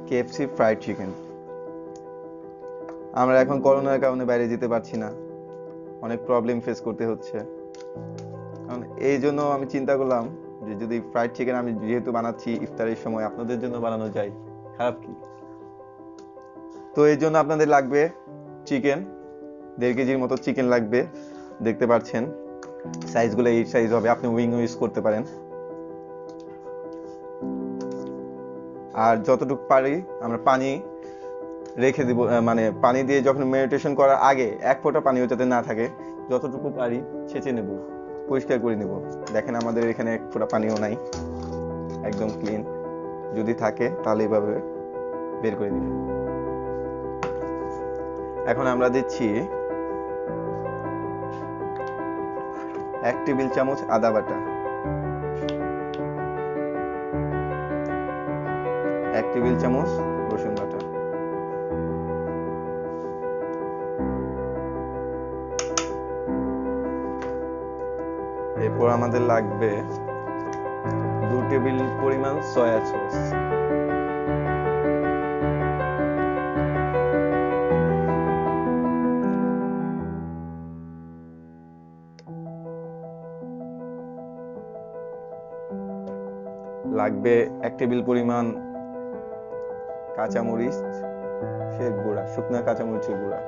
KFC fried chicken. আমরা এখন করোনার কারণে বাইরে যেতে পারছি না, অনেক প্রবলেম ফেস করতে হচ্ছে। কারণ এই জন্য আমি চিন্তা করলাম যে যদি ফ্রাইড চিকেন আমি যেহেতু বানাচ্ছি ইফতারের সময় আপনাদের জন্য বানানো যায়, খারাপ কি? তো এই জন্য আপনাদের লাগবে চিকেন, 1.5 কেজির মতো চিকেন লাগবে। দেখতে পাচ্ছেন সাইজগুলো এই সাইজ হবে, আপনি উইং ইউজ করতে পারেন। আর যতটুকু পারি আমরা পানি রেখে দিব, মানে পানি দিয়ে যখন মেডিটেশন করার আগে 1 ফোঁটা পানিও যাতে না থাকে, যতটুকু পারি ছেঁচে নেব, পরিষ্কার করে নেব। দেখেন আমাদের এখানে 1 ফোঁটা পানিও নাই, একদম ক্লিন। যদি থাকে তাহলে এইভাবে বের করে নিব। এখন আমরা দিচ্ছি 1 টেবিল চামচ আদা বাটা, 1 টেবিল চামচ রসুন বাটা, এরপর আমাদের লাগবে 2 টেবিল পরিমাণ সয়া সস, লাগবে 1 টেবিল পরিমাণ কাঁচামরিচ গুঁড়া, শুকনা কাঁচামরিচের গুঁড়া,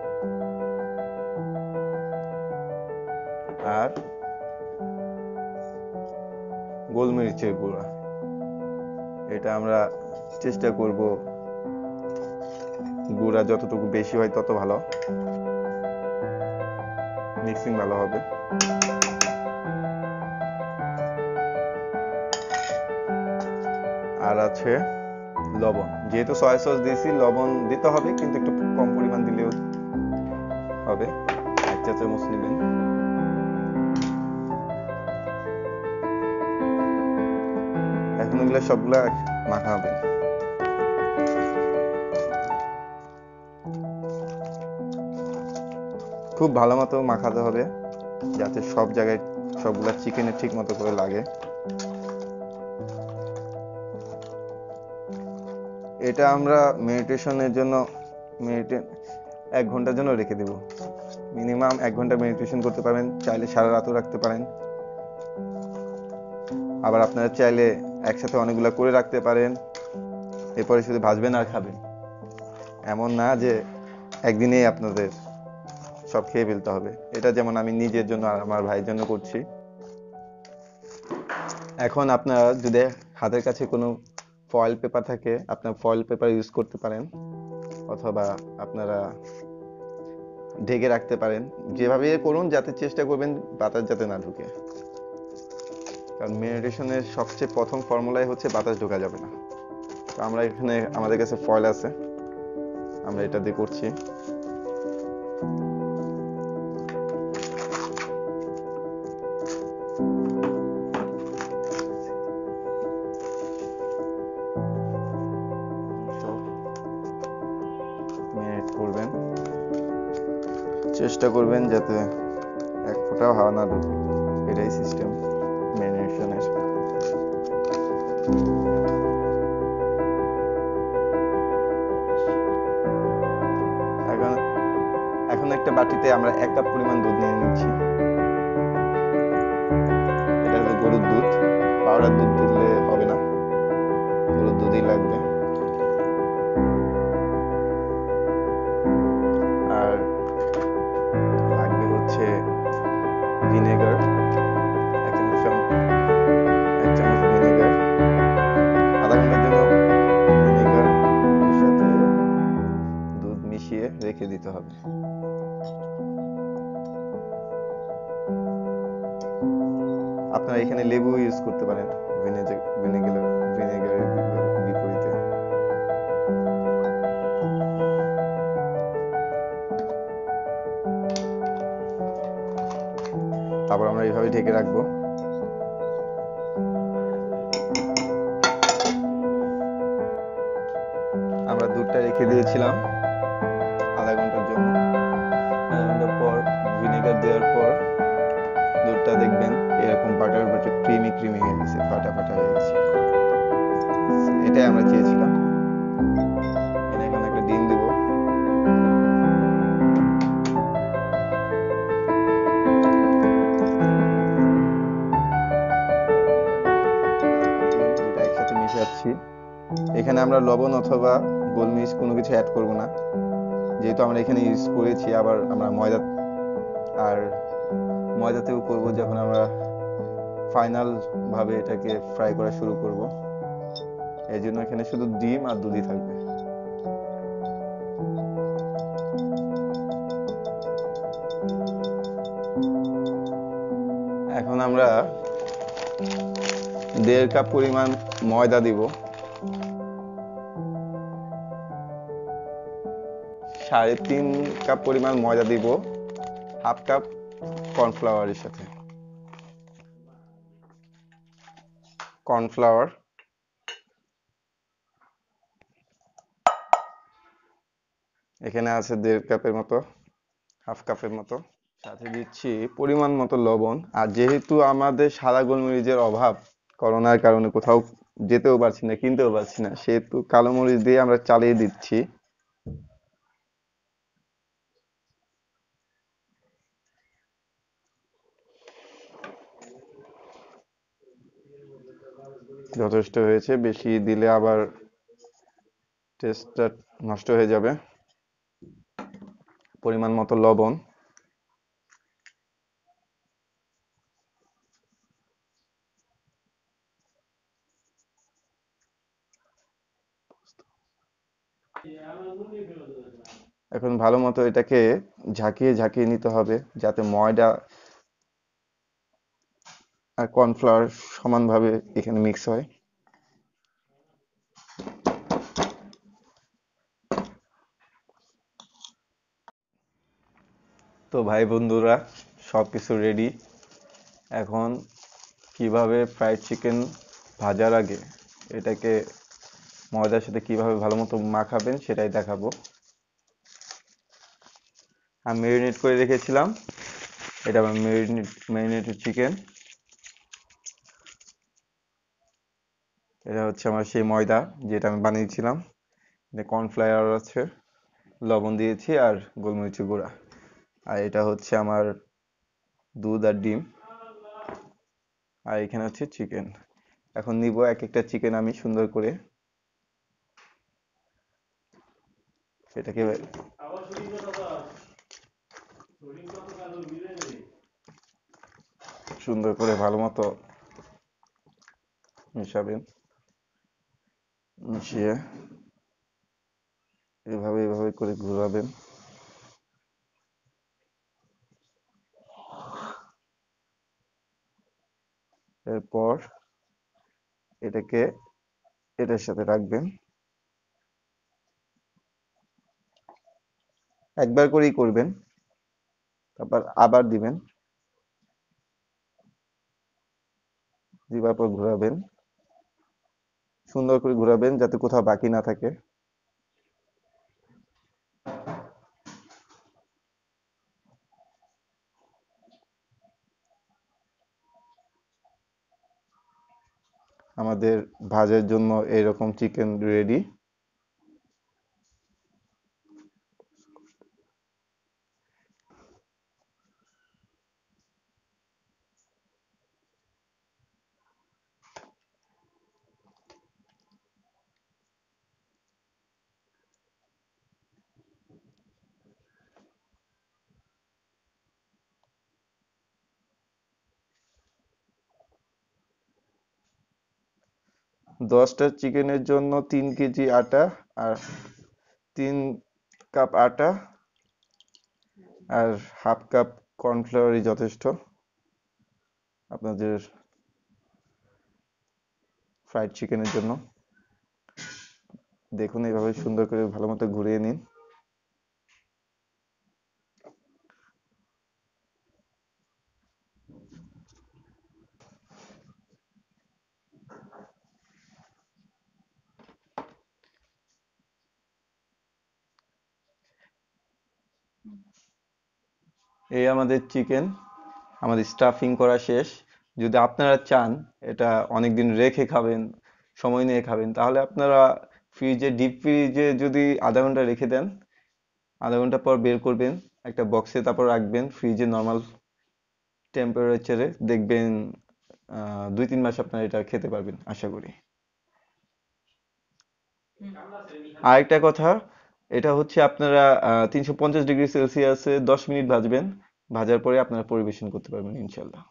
আর গোলমরিচের গুঁড়া। এটা আমরা চেষ্টা করব গুঁড়া যতটুকু বেশি হয় তত ভালো, মিক্সিং ভালো হবে। আর আছে লবণ, যেহেতু সয়া সস দিয়েছি লবণ দিতে হবে, কিন্তু একটু কম পরিমাণ দিলেও হবে। 1 চা চামচ নেবেন। এখন এগুলো সবগুলা মাখাবেন। খুব ভালো মতো মাখাতে হবে যাতে সব জায়গায় সবগুলা চিকেনের ঠিক মতো করে লাগে। এটা আমরা মেডিটেশনের জন্য 1 ঘন্টার জন্য রেখে দেব। মিনিমাম 1 ঘন্টা মেডিটেশন করতে পারেন, চাইলে সারা রাতও রাখতে পারেন। আবার আপনারা চাইলে একসাথে অনেকগুলা করে রাখতে পারেন, এরপরে শুধু ভাজবেন আর খাবেন। এমন না যে একদিনেই আপনাদের সব খেয়ে ফেলতে হবে। এটা যেমন আমি নিজের জন্য আর আমার ভাইয়ের জন্য করছি। এখন আপনারা যদি হাতের কাছে কোনো ফয়েল পেপার থাকে, আপনার ফয়েল পেপার ইউজ করতে পারেন, অথবা আপনারা ঢেকে রাখতে পারেন। যেভাবে করুন, যাতে চেষ্টা করবেন বাতাস যাতে না ঢুকে। কারণ মেডিটেশনের সবচেয়ে প্রথম ফর্মুলাই হচ্ছে বাতাস ঢোকা যাবে না। তো আমরা এখানে আমাদের কাছে ফয়েল আছে, আমরা এটা দিয়ে করছি। করবেন, চেষ্টা করবেন যাতে 1 ফোঁটাও হাওয়া না ঢুকে। এটাই সিস্টেম মেডিটেশনের। এখন একটা বাটিতে আমরা 1 কাপ পরিমাণ দুধ নিয়ে নিচ্ছি। এটা হলো গরুর দুধ, পাউডার দুধ দিলে হবে না, গরুর দুধই লাগবে। আর লাগবে হচ্ছে ভিনেগার, 1 চামচ ভিনেগার। আধা ঘন্টার জন্য ভিনেগার এর সাথে দুধ মিশিয়ে রেখে দিতে হবে। আপনারা এখানে লেবু ইউজ করতে পারেন ভিনেগারের বিপরীতে। তারপর আমরা এইভাবে ঢেকে রাখবো। আমরা দুধটা রেখে দিয়েছিলাম আধা ঘন্টার জন্য। আধা ঘন্টা পর ভিনেগার দেওয়ার পর দুধটা দেখবেন এরকম বাটার বাটার ক্রিমি ক্রিমি হয়ে গেছে, ফাটা ফাটা হয়ে গেছে। এটাই আমরা চেয়েছিলাম। এখন একটা ডিম দিব। দুটা একসাথে মিশাচ্ছি। এখানে আমরা লবণ অথবা গোলমরিচ কোনো কিছু অ্যাড করব না, যেহেতু আমরা এখানে ইউজ করেছি। আবার আমরা ময়দাতেও করব যখন আমরা ফাইনাল ভাবে এটাকে ফ্রাই করা শুরু করব। এই জন্য এখানে শুধু ডিম আর দুধই থাকবে। এখন আমরা 1.5 কাপ পরিমাণ ময়দা দিব, 3.5 কাপ পরিমাণ ময়দা দিব 1/2 কাপ কর্নফ্লাওয়ারের সাথে। কর্নফ্লাওয়ার এখানে আছে 1.5 কাপের মতো, 1/2 কাপের মতো। সাথে দিচ্ছি পরিমাণ মতো লবণ। আর যেহেতু আমাদের সাদা গোলমরিচের অভাব, করোনার কারণে কোথাও যেতেও পারছি না, কিনতেও পারছি না, সেহেতু কালো মরিচ দিয়ে আমরা চালিয়ে দিচ্ছি। যথেষ্ট হয়েছে, বেশি দিলে আবার টেস্টটা নষ্ট হয়ে যাবে। পরিমাণ মতো লবণ, এখন ভালো মতো এটাকে ঝাঁকিয়ে ঝাঁকিয়ে নিতে হবে যাতে ময়দা আর কর্নফ্লাওয়ার সমানভাবে এখানে মিক্স হয়। তো ভাই বন্ধুরা, সবকিছু রেডি। এখন কিভাবে ফ্রাইড চিকেন ভাজার আগে এটাকে ময়দার সাথে কিভাবে ভালো মতো মাখাবেন সেটাই দেখাবো। আমি ম্যারিনেট করে রেখেছিলাম, এটা আমার ম্যারিনেটেড চিকেন। এটা হচ্ছে আমার সেই ময়দা যেটা আমি বানিয়েছিলাম। কর্নফ্লাওয়ার আছে, লবণ দিয়েছি আর গোলমরিচের গুঁড়া। আর এটা হচ্ছে আমার দুধ আর ডিম। আর এখানে হচ্ছে চিকেন। এখন নিব এক একটা চিকেন আমি সুন্দর করে এটাকে সুন্দর করে ভালো মতো মিশাবেন। মিশিয়ে এভাবে এভাবে করে ঘোরাবেন। এরপর এটাকে এটার সাথে রাখবেন। একবার করেই করবেন, তারপর আবার দিবেন, দিবার পর ঘোরাবেন। সুন্দর করে ঘোরাবেন যাতে কোথাও বাকি না থাকে। আমাদের ভাজার জন্য এরকম চিকেন রেডি। দশটা চিকেনের জন্য 3 কেজি আটা আর 3 কাপ আটা আর 1/2 কাপ কর্নফ্লাওয়ারই যথেষ্ট আপনাদের ফ্রাইড চিকেনের জন্য। দেখুন এইভাবে সুন্দর করে ভালো মতো ঘুরিয়ে নিন। এই আমাদের চিকেন, আমাদের স্টাফিং করা শেষ। যদি আপনারা চান এটা অনেকদিন রেখে খাবেন, সময় নিয়ে খাবেন, তাহলে আপনারা ফ্রিজে, ডিপ ফ্রিজে যদি আধা ঘন্টা রেখে দেন, আধা ঘন্টা পর বের করবেন, একটা বক্সে তারপর রাখবেন ফ্রিজে নর্মাল টেম্পারেচারে, দেখবেন 2-3 মাস আপনারা এটা খেতে পারবেন আশা করি। আরেকটা কথা, এটা হচ্ছে আপনারা 350 ডিগ্রি সেলসিয়াসে 10 মিনিট ভাজবেন, ভাজার পরে আপনারা পরিবেশন করতে পারবেন ইনশাল্লাহ।